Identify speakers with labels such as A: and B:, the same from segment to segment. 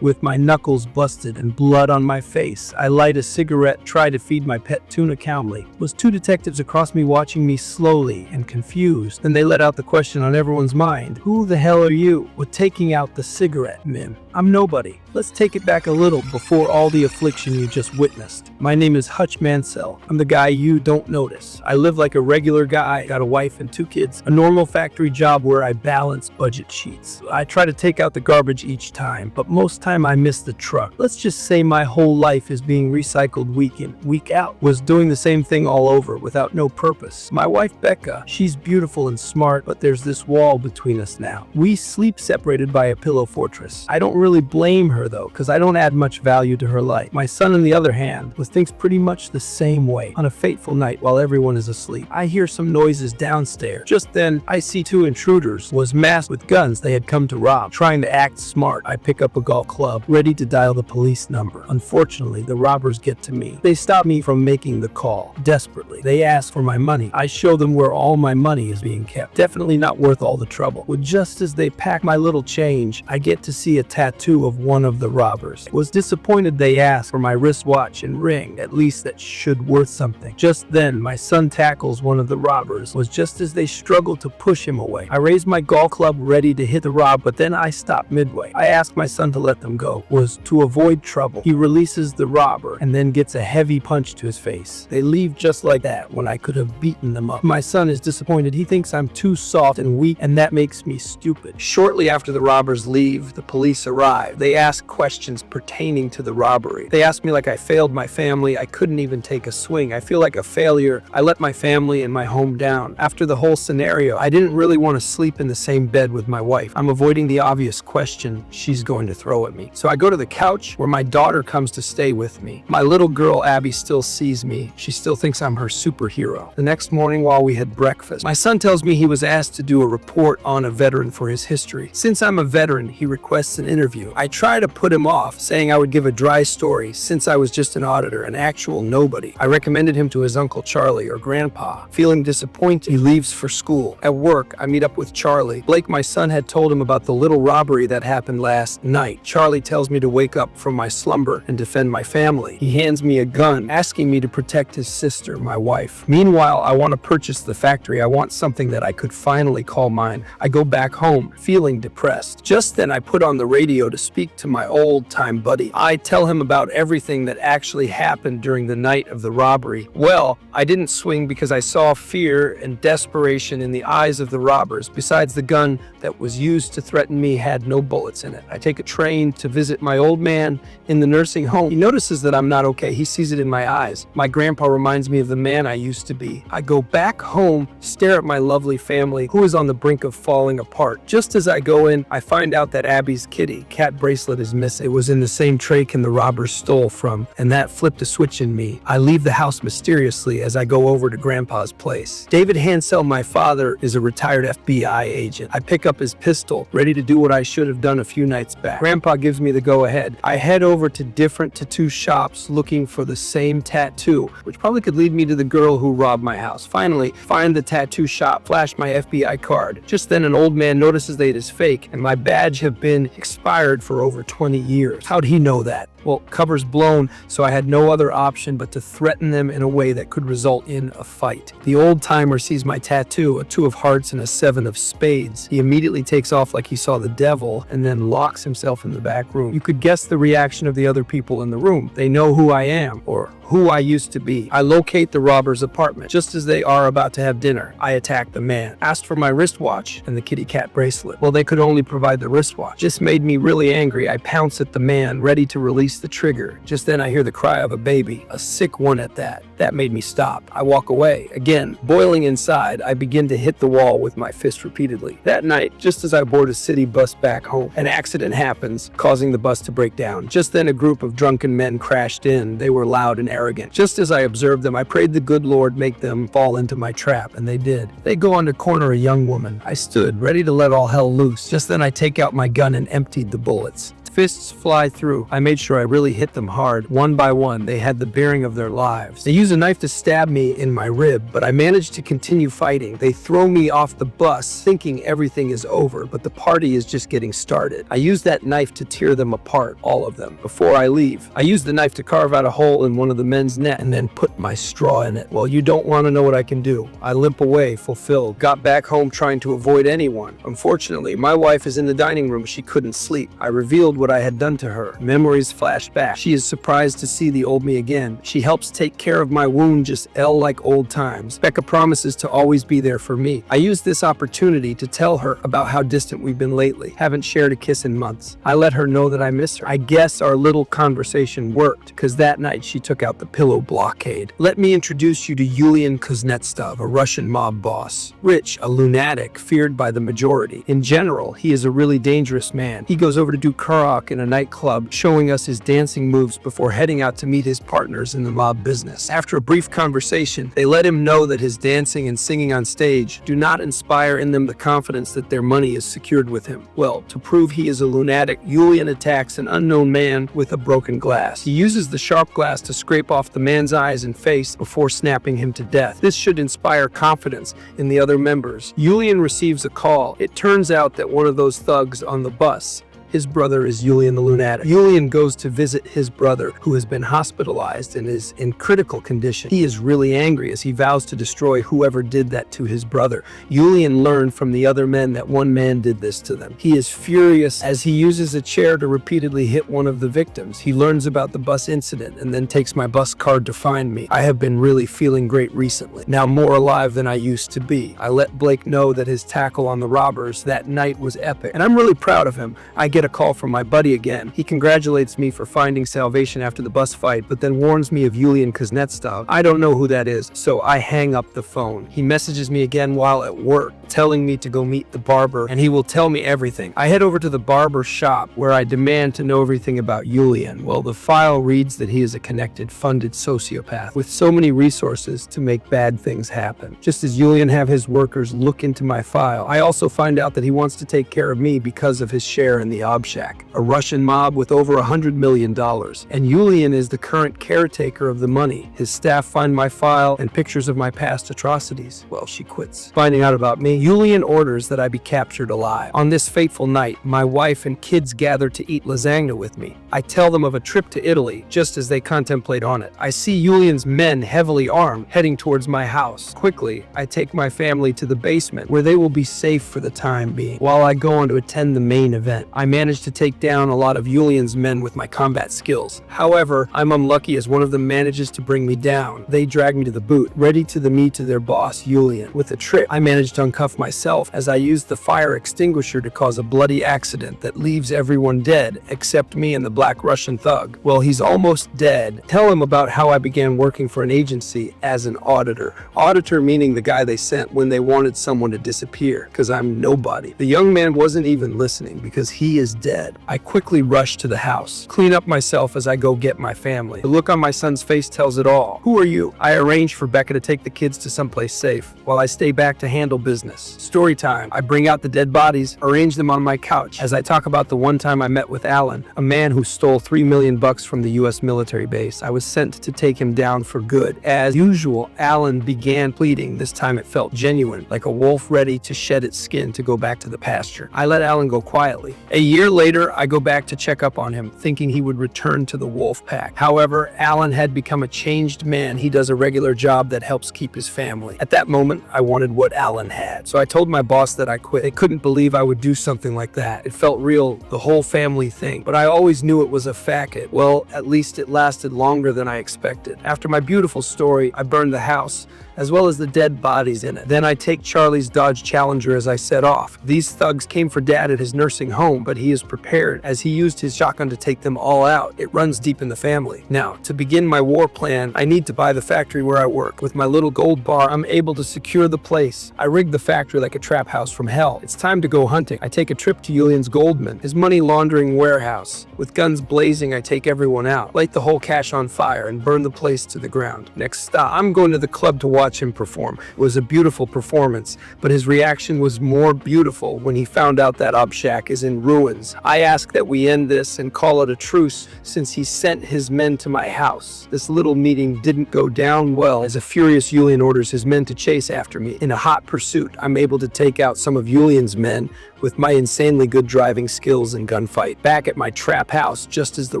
A: With my knuckles busted and blood on my face, I light a cigarette, try to feed my pet tuna calmly. Was two detectives across me watching me slowly and confused. Then they let out the question on everyone's mind. Who the hell are you? With taking out the cigarette, Mim. I'm nobody. Let's take it back a little before all the affliction you just witnessed. My name is Hutch Mansell. I'm the guy you don't notice. I live like a regular guy, got a wife and 2 kids, a normal factory job where I balance budget sheets. I try to take out the garbage each time, but most time I miss the truck. Let's just say my whole life is being recycled week in, week out. Was doing the same thing all over without no purpose. My wife Becca, she's beautiful and smart, but there's this wall between us now. We sleep separated by a pillow fortress. I don't really blame her though, because I don't add much value to her life. My son, on the other hand, thinks pretty much the same way. On a fateful night while everyone is asleep, I hear some noises downstairs. Just then, I see 2 intruders, was masked with guns they had come to rob. Trying to act smart, I pick up a golf club, ready to dial the police number. Unfortunately, the robbers get to me. They stop me from making the call. Desperately, they ask for my money. I show them where all my money is being kept. Definitely not worth all the trouble. Well, just as they pack my little change, I get to see a tattoo of one of the robbers. Was disappointed they asked for my wristwatch and ring. At least that should worth something. Just then, my son tackles one of the robbers. Was just as they struggle to push him away. I raise my golf club ready to hit the rob, but then I stop midway. I ask my son to let them go. Was to avoid trouble. He releases the robber and then gets a heavy punch to his face. They leave just like that when I could have beaten them up. My son is disappointed. He thinks I'm too soft and weak, and that makes me stupid. Shortly after the robbers leave, the police arrive. They ask questions pertaining to the robbery. They ask me like I failed my family. I couldn't even take a swing. I feel like a failure. I let my family and my home down. After the whole scenario, I didn't really want to sleep in the same bed with my wife. I'm avoiding the obvious question she's going to throw at me. So I go to the couch where my daughter comes to stay with me. My little girl Abby still sees me. She still thinks I'm her superhero. The next morning while we had breakfast, my son tells me he was asked to do a report on a veteran for his history. Since I'm a veteran, he requests an interview. I try to put him off, saying I would give a dry story since I was just an auditor, an actual nobody. I recommended him to his Uncle Charlie or Grandpa. Feeling disappointed, he leaves for school. At work, I meet up with Charlie. Blake, my son, had told him about the little robbery that happened last night. Charlie tells me to wake up from my slumber and defend my family. He hands me a gun, asking me to protect his sister, my wife. Meanwhile, I want to purchase the factory. I want something that I could finally call mine. I go back home, feeling depressed. Just then, I put on the radio to speak to my old-time buddy. I tell him about everything that actually happened during the night of the robbery. Well, I didn't swing because I saw fear and desperation in the eyes of the robbers. Besides, the gun that was used to threaten me had no bullets in it. I take a train to visit my old man in the nursing home. He notices that I'm not okay. He sees it in my eyes. My grandpa reminds me of the man I used to be. I go back home, stare at my lovely family, who is on the brink of falling apart. Just as I go in, I find out that Abby's kitty cat bracelet is missing. It was in the same tray can the robbers stole from, and that flipped a switch in me. I leave the house mysteriously as I go over to Grandpa's place. David Hansell, my father, is a retired FBI agent. I pick up his pistol, ready to do what I should have done a few nights back. Grandpa gives me the go-ahead. I head over to different tattoo shops looking for the same tattoo, which probably could lead me to the girl who robbed my house. Finally, find the tattoo shop, flash my FBI card. Just then, an old man notices that it is fake, and my badge have been expired for over 20 years. How'd he know that? Well, cover's blown, so I had no other option but to threaten them in a way that could result in a fight. The old-timer sees my tattoo, a 2 of hearts and a 7 of spades. He immediately takes off like he saw the devil and then locks himself in the back room. You could guess the reaction of the other people in the room. They know who I am, or who I used to be. I locate the robber's apartment. Just as they are about to have dinner, I attack the man. Asked for my wristwatch and the kitty cat bracelet. Well, they could only provide the wristwatch. This made me really angry. I pounce at the man, ready to release the trigger. Just then I hear the cry of a baby, a sick one at that. That made me stop. I walk away. Again, boiling inside, I begin to hit the wall with my fist repeatedly. That night, just as I board a city bus back home, an accident happens, causing the bus to break down. Just then a group of drunken men crashed in. They were loud and arrogant. Just as I observed them, I prayed the good Lord make them fall into my trap, and they did. They go on to corner a young woman. I stood, ready to let all hell loose. Just then I take out my gun and emptied the bullets. fists fly through. I made sure I really hit them hard. One by one, they had the bearing of their lives. They use a knife to stab me in my rib, but I managed to continue fighting. They throw me off the bus, thinking everything is over, but the party is just getting started. I use that knife to tear them apart, all of them. Before I leave, I use the knife to carve out a hole in one of the men's neck and then put my straw in it. Well, you don't want to know what I can do. I limp away, fulfilled. Got back home trying to avoid anyone. Unfortunately, my wife is in the dining room. She couldn't sleep. I revealed what I had done to her. Memories flashed back. She is surprised to see the old me again. She helps take care of my wound, just like old times. Becca promises to always be there for me. I used this opportunity to tell her about how distant we've been lately. Haven't shared a kiss in months. I let her know that I miss her. I guess our little conversation worked, because that night she took out the pillow blockade. Let me introduce you to Yulian Kuznetsov, a Russian mob boss. Rich, a lunatic, feared by the majority. In general, he is a really dangerous man. He goes over to do karaoke in a nightclub, showing us his dancing moves before heading out to meet his partners in the mob business. After a brief conversation, they let him know that his dancing and singing on stage do not inspire in them the confidence that their money is secured with him. Well, to prove he is a lunatic, Yulian attacks an unknown man with a broken glass. He uses the sharp glass to scrape off the man's eyes and face before snapping him to death. This should inspire confidence in the other members. Yulian receives a call. It turns out that one of those thugs on the bus, his brother, is Yulian the lunatic. Yulian goes to visit his brother, who has been hospitalized and is in critical condition. He is really angry as he vows to destroy whoever did that to his brother. Yulian learned from the other men that one man did this to them. He is furious as he uses a chair to repeatedly hit one of the victims. He learns about the bus incident and then takes my bus card to find me. I have been really feeling great recently, now more alive than I used to be. I let Blake know that his tackle on the robbers that night was epic, and I'm really proud of him. I get a call from my buddy again. He congratulates me for finding salvation after the bus fight, but then warns me of Yulian Kuznetsov. I don't know who that is, so I hang up the phone. He messages me again while at work, telling me to go meet the barber, and he will tell me everything. I head over to the barber shop, where I demand to know everything about Yulian. Well, the file reads that he is a connected, funded sociopath with so many resources to make bad things happen. Just as Yulian have his workers look into my file, I also find out that he wants to take care of me because of his share in the Obshak, a Russian mob with over $100 million. And Yulian is the current caretaker of the money. His staff find my file and pictures of my past atrocities. Well, she quits. Finding out about me, Yulian orders that I be captured alive. On this fateful night, my wife and kids gather to eat lasagna with me. I tell them of a trip to Italy, just as they contemplate on it. I see Yulian's men, heavily armed, heading towards my house. Quickly, I take my family to the basement, where they will be safe for the time being, while I go on to attend the main event. I managed to take down a lot of Yulian's men with my combat skills. However, I'm unlucky as one of them manages to bring me down. They drag me to the boot, ready to the meet to their boss, Yulian. With a trick, I managed to uncuff myself as I used the fire extinguisher to cause a bloody accident that leaves everyone dead, except me and the black Russian thug. Well, he's almost dead. Tell him about how I began working for an agency as an auditor. Auditor meaning the guy they sent when they wanted someone to disappear, because I'm nobody. The young man wasn't even listening because he is dead. I quickly rush to the house, clean up myself as I go get my family. The look on my son's face tells it all. Who are you? I arrange for Becca to take the kids to someplace safe, while I stay back to handle business. Story time. I bring out the dead bodies, arrange them on my couch, as I talk about the one time I met with Alan, a man who stole $3 million from the US military base. I was sent to take him down for good. As usual, Alan began pleading. This time it felt genuine, like a wolf ready to shed its skin to go back to the pasture. I let Alan go quietly. A year later, I go back to check up on him, thinking he would return to the wolf pack. However, Alan had become a changed man. He does a regular job that helps keep his family. At that moment, I wanted what Alan had. So I told my boss that I quit. They couldn't believe I would do something like that. It felt real, the whole family thing. But I always knew it was a facet. Well, at least it lasted longer than I expected. After my beautiful story, I burned the house, as well as the dead bodies in it. Then I take Charlie's Dodge Challenger as I set off. These thugs came for Dad at his nursing home, but he is prepared as he used his shotgun to take them all out. It runs deep in the family. Now, to begin my war plan, I need to buy the factory where I work. With my little gold bar, I'm able to secure the place. I rig the factory like a trap house from hell. It's time to go hunting. I take a trip to Yulian's Goldman, his money laundering warehouse. With guns blazing, I take everyone out, light the whole cache on fire, and burn the place to the ground. Next stop, I'm going to the club to watch watch him perform. It was a beautiful performance, but his reaction was more beautiful when he found out that Abshak is in ruins. I ask that we end this and call it a truce since he sent his men to my house. This little meeting didn't go down well as a furious Yulian orders his men to chase after me. In a hot pursuit, I'm able to take out some of Yulian's men with my insanely good driving skills and gunfight. Back at my trap house, just as the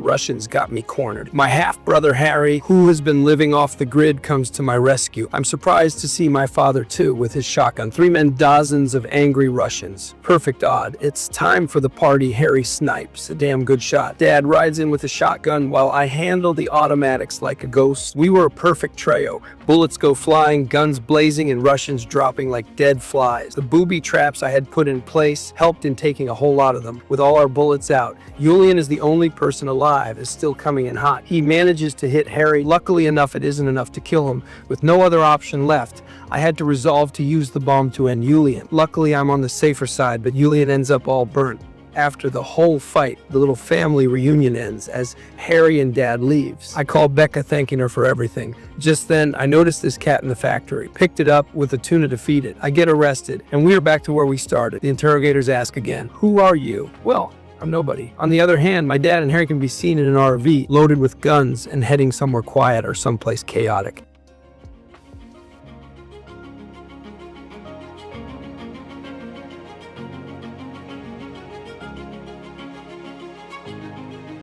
A: Russians got me cornered, my half-brother Harry, who has been living off the grid, comes to my rescue. I'm surprised to see my father too, with his shotgun. 3 men, dozens of angry Russians. Perfect odd. It's time for the party. Harry snipes. A damn good shot. Dad rides in with a shotgun while I handle the automatics like a ghost. We were a perfect trio. Bullets go flying, guns blazing, and Russians dropping like dead flies. The booby traps I had put in place helped in taking a whole lot of them. With all our bullets out, Yulian is the only person alive, is still coming in hot. He manages to hit Harry. Luckily enough, it isn't enough to kill him. With no other option left, I had to resolve to use the bomb to end Yulian. Luckily, I'm on the safer side, but Yulian ends up all burnt. After the whole fight, the little family reunion ends as Harry and Dad leaves. I call Becca, thanking her for everything. Just then, I noticed this cat in the factory, picked it up with the tuna to feed it. I get arrested, and we are back to where we started. The interrogators ask again, "Who are you?" Well, I'm nobody. On the other hand, my dad and Harry can be seen in an RV loaded with guns and heading somewhere quiet or someplace chaotic.